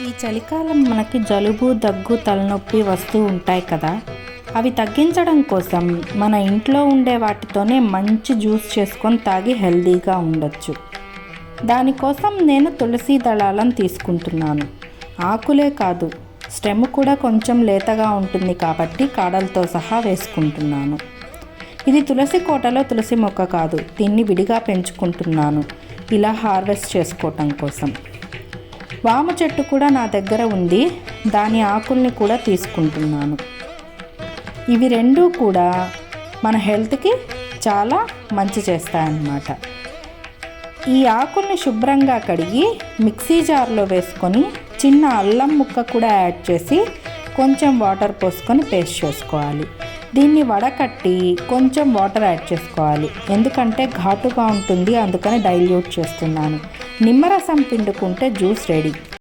ఈ చలికాలం మనకి జలుబు దగ్గు తలనొప్పి వస్తూ ఉంటాయి కదా. అవి తగ్గించడం కోసం మన ఇంట్లో ఉండే వాటితోనే మంచి జ్యూస్ చేసుకొని తాగి హెల్తీగా ఉండొచ్చు. దానికోసం నేను తులసి దళాలను తీసుకుంటున్నాను. ఆకులే కాదు, స్టెమ్ కూడా కొంచెం లేతగా ఉంటుంది కాబట్టి కాడలతో సహా వేసుకుంటున్నాను. ఇది తులసి కోటలో తులసి మొక్క కాదు, దీన్ని విడిగా పెంచుకుంటున్నాను ఇలా హార్వెస్ట్ చేసుకోవటం కోసం. వామ చెట్టు కూడా నా దగ్గర ఉంది, దాని ఆకుల్ని కూడా తీసుకుంటున్నాను. ఇవి రెండూ కూడా మన హెల్త్కి చాలా మంచి చేస్తాయన్నమాట. ఈ ఆకుల్ని శుభ్రంగా కడిగి మిక్సీ జార్లో వేసుకొని చిన్న అల్లం ముక్క కూడా యాడ్ చేసి కొంచెం వాటర్ పోసుకొని పేస్ట్ చేసుకోవాలి. దీన్ని వడకట్టి కొంచెం వాటర్ యాడ్ చేసుకోవాలి, ఎందుకంటే ఘాటుగా ఉంటుంది, అందుకని డైల్యూట్ చేస్తున్నాను. నిమ్మరసం పిండుకుంటే జ్యూస్ రెడీ.